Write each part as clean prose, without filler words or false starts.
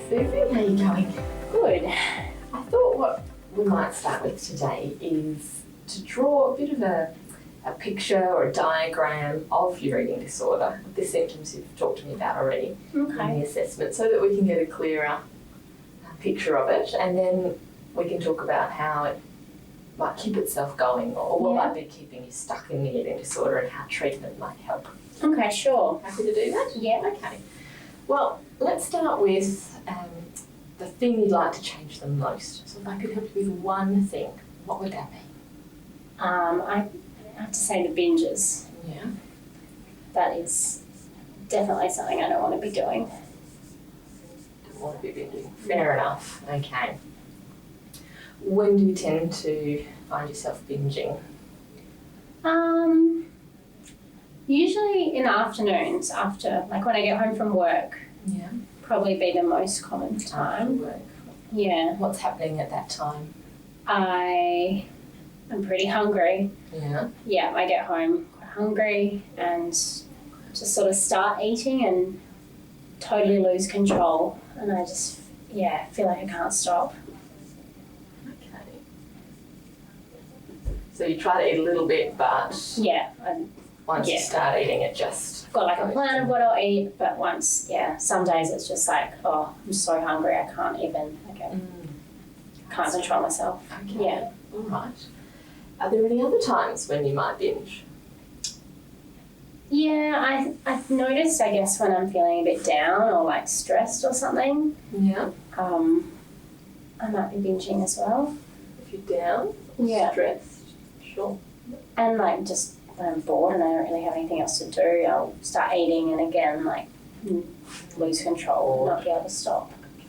Susie, how are you going? Good. I thought what we might start with today is to draw a bit of a picture or a diagram of your eating disorder, the symptoms you've talked to me about already in the assessment, so that we can get a clearer picture of it, and then we can talk about how it might keep itself going or what might be keeping you stuck in the eating disorder and how treatment might help. Okay, sure. Happy to do that? Yeah. Okay. Well, let's start with the thing you'd like to change the most. So if I could help you with one thing, what would that be? I have to say the binges. Yeah. That is definitely something I don't want to be doing. Don't want to be binging. Fair enough. Okay. When do you tend to find yourself binging? Usually in the afternoons after, like when I get home from work, Yeah. probably be the most common time. Work. Yeah. What's happening at that time? I am pretty hungry. Yeah. Yeah, I get home quite hungry and just sort of start eating and totally lose control, and I just, feel like I can't stop. Okay. So you try to eat a little bit, but Yeah, once you start eating it just... I've got like a plan of what I'll eat, but once, some days it's just like, oh, I'm so hungry, I can't even, can't control myself. Okay. Yeah. All right. Are there any other times when you might binge? Yeah, I've noticed, I guess, when I'm feeling a bit down or like stressed or something, Yeah. I might be binging as well. If you're down, Yeah. stressed, sure. And like just when I'm bored and I don't really have anything else to do, I'll start eating and again like lose control, not be able to stop. Okay.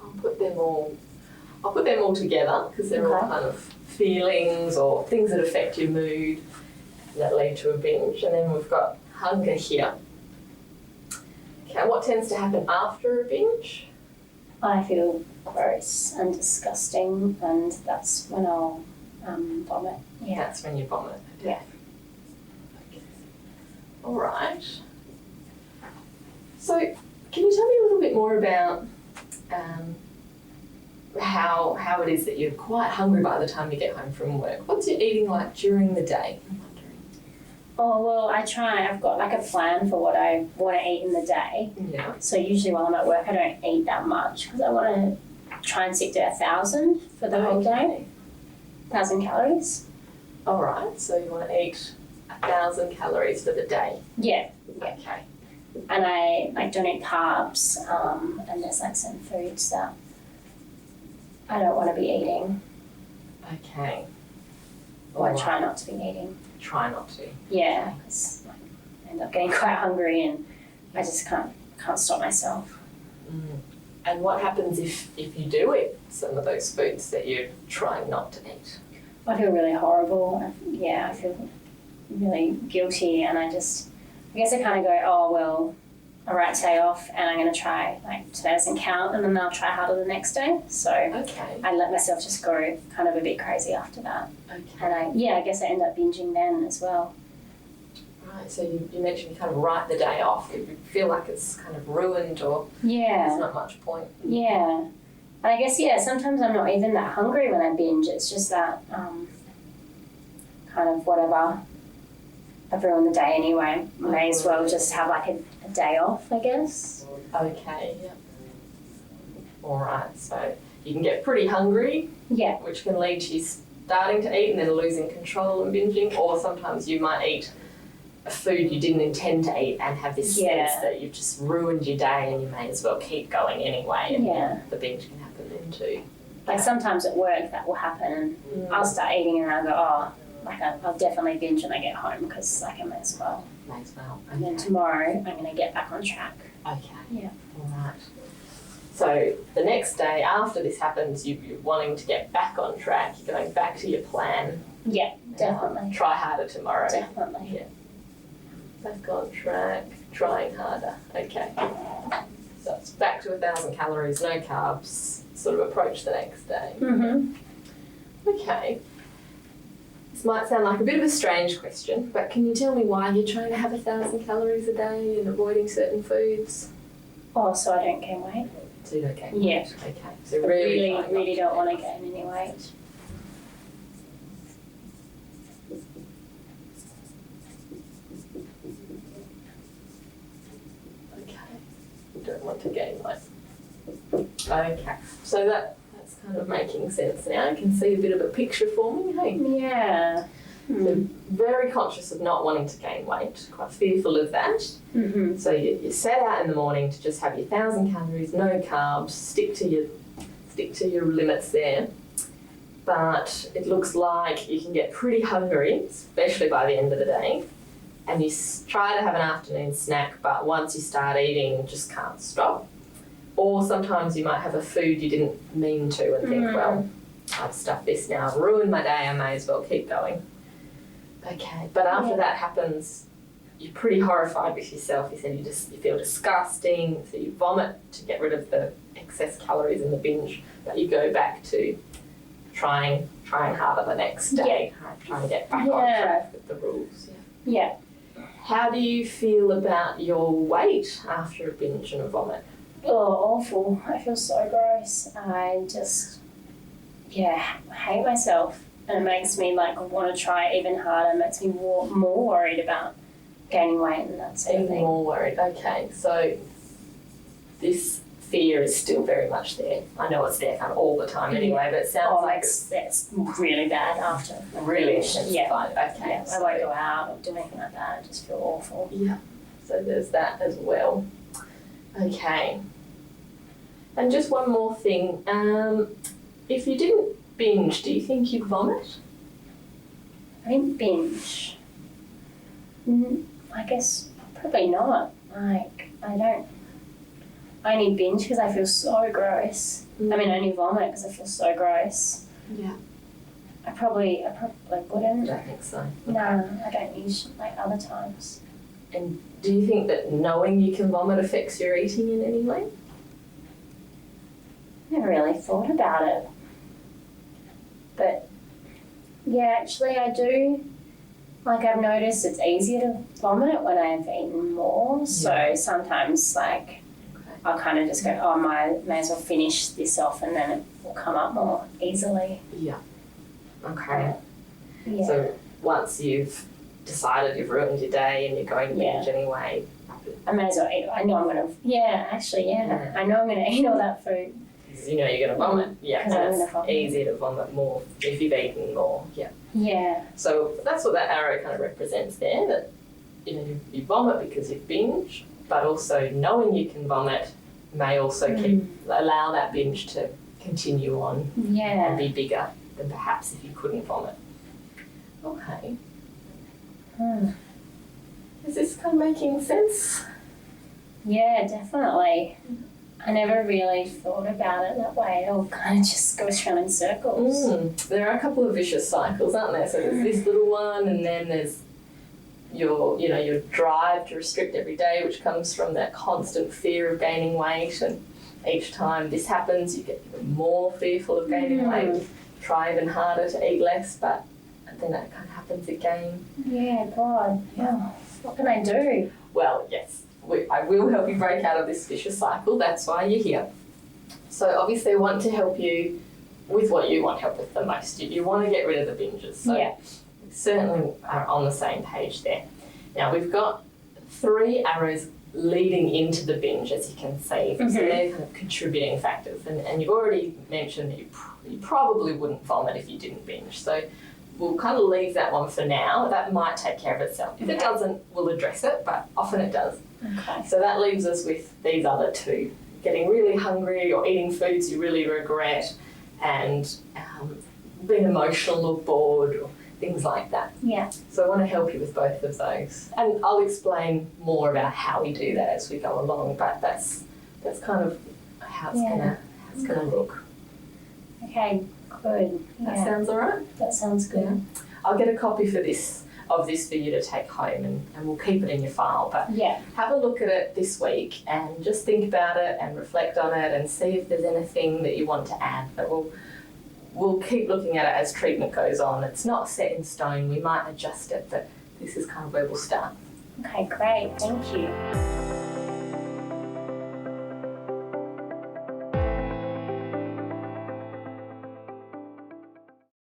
I'll put them all together because they're all kind of feelings or things that affect your mood that lead to a binge. And then we've got hunger here. Okay, what tends to happen after a binge? I feel gross and disgusting, and that's when I'll vomit. Yeah. That's when you vomit. Yeah. Okay. All right. So, can you tell me a little bit more about how it is that you're quite hungry by the time you get home from work? What's your eating like during the day? I'm wondering. Oh, well, I try. I've got like a plan for what I want to eat in the day. Yeah. So usually while I'm at work, I don't eat that much because I want to try and stick to 1,000 for the whole day. 1,000 calories. All right. So you want to eat 1,000 calories for the day. Yeah. Okay. And I like don't eat carbs. And there's like some foods that I don't want to be eating. Okay. Or I try not to be eating. Try not to. Yeah, because I end up getting quite hungry and I just can't stop myself. Mm. And what happens if you do eat some of those foods that you're trying not to eat? I feel really horrible. I feel really guilty, and I guess I kind of go, oh, well, all right, today off, and I'm going to try, like, today doesn't count, and then I'll try harder the next day. So Okay. I let myself just go kind of a bit crazy after that. Okay. And I guess I end up binging then as well. Right, so you mentioned you kind of write the day off. You feel like it's kind of ruined or there's not much point. Yeah. And I guess, sometimes I'm not even that hungry when I binge. It's just that kind of whatever. I've ruined the day anyway. May as well just have like a day off, I guess. Okay, yeah. All right, so you can get pretty hungry, Yeah. which can lead to you starting to eat and then losing control and binging, or sometimes you might eat a food you didn't intend to eat and have this sense that you've just ruined your day and you may as well keep going anyway, and the binge can happen then too. Like sometimes at work that will happen and I'll start eating and I'll go, oh, like I'll definitely binge when I get home because like I may as well. May as well. Okay. And then tomorrow I'm going to get back on track. Okay. Yeah. All right. So the next day after this happens, you're wanting to get back on track. You're going back to your plan. Yeah, definitely. Try harder tomorrow. Definitely. Yeah. Back on track, trying harder. Okay. So it's back to 1,000 calories, no carbs, sort of approach the next day. Mm-hmm. Okay. This might sound like a bit of a strange question, but can you tell me why you're trying to have 1,000 calories a day and avoiding certain foods? Oh, so I don't gain weight? So you don't gain Yeah. weight? Okay. So I really, really don't want to gain any weight. Okay. You don't want to gain weight. Okay. So that's kind of making sense now. I can see a bit of a picture forming, hey? Yeah. So very conscious of not wanting to gain weight, quite fearful of that. Mm-hmm. So you set out in the morning to just have your 1,000 calories, no carbs, stick to your limits there. But it looks like you can get pretty hungry, especially by the end of the day, and you try to have an afternoon snack, but once you start eating, you just can't stop. Or sometimes you might have a food you didn't mean to and think, well, I've stuffed this now, I've ruined my day, I may as well keep going. Okay, but after that happens, you're pretty horrified with yourself. You said you feel disgusting, so you vomit to get rid of the excess calories in the binge, but you go back to trying harder the next day, trying to get back on track with the rules. Yeah. How do you feel about your weight after a binge and a vomit? Oh, awful. I feel so gross. I just, hate myself. And it makes me want to try even harder. It makes me more worried about gaining weight and that sort of thing. More worried. Okay, so this fear is still very much there. I know it's there kind of all the time anyway, but it sounds like it's really bad after. Really intense. Yeah. Okay. Yeah, I won't go out or do anything like that. I just feel awful. Yeah. So there's that as well. Okay. And just one more thing. If you didn't binge, do you think you'd vomit? I didn't binge. I guess probably not. I only binge because I feel so gross. I mean, I only vomit because I feel so gross. Yeah. I probably wouldn't. I don't think so. Okay. No, I don't usually other times. And do you think that knowing you can vomit affects your eating in any way? Never really thought about it. But yeah, actually I do. I've noticed it's easier to vomit when I've eaten more. So sometimes I'll kind of just go, oh, may as well finish this off and then it will come up more easily. Yeah. Okay. Yeah. So once you've decided you've ruined your day and you're going to binge anyway. I may as well eat. I know I'm going to, I know I'm going to eat all that food. Because you know you're going to vomit. Yeah, and it's easier to vomit more if you've eaten more. Yeah. Yeah. So that's what that arrow kind of represents there, that you vomit because you've binged, but also knowing you can vomit may also allow that binge to continue on and be bigger than perhaps if you couldn't vomit. Okay. Is this kind of making sense? Yeah, definitely. I never really thought about it that way. It all kind of just goes around in circles. There are a couple of vicious cycles, aren't there? So there's this little one, and then there's your drive to restrict every day, which comes from that constant fear of gaining weight. And each time this happens, you get even more fearful of gaining weight. Try even harder to eat less, but then that kind of happens again. Yeah, God. Yeah. What can I do? Well, yes. I will help you break out of this vicious cycle. That's why you're here. So obviously I want to help you with what you want help with the most. You want to get rid of the binges. So we certainly are on the same page there. Now we've got 3 arrows leading into the binge, as you can see. So they're kind of contributing factors. And you've already mentioned that you probably wouldn't vomit if you didn't binge. So we'll kind of leave that one for now. That might take care of itself. If it doesn't, we'll address it, but often it does. Okay. So that leaves us with these other 2. Getting really hungry or eating foods you really regret, and being emotional or bored or things like that. Yeah. So I want to help you with both of those. And I'll explain more about how we do that as we go along, but that's kind of how it's gonna look. Okay, good. That sounds all right? That sounds good. Yeah. I'll get a copy of this for you to take home, and we'll keep it in your file. But have a look at it this week and just think about it and reflect on it and see if there's anything that you want to add. But we'll keep looking at it as treatment goes on. It's not set in stone. We might adjust it, but this is kind of where we'll start. Okay, great. Thank you.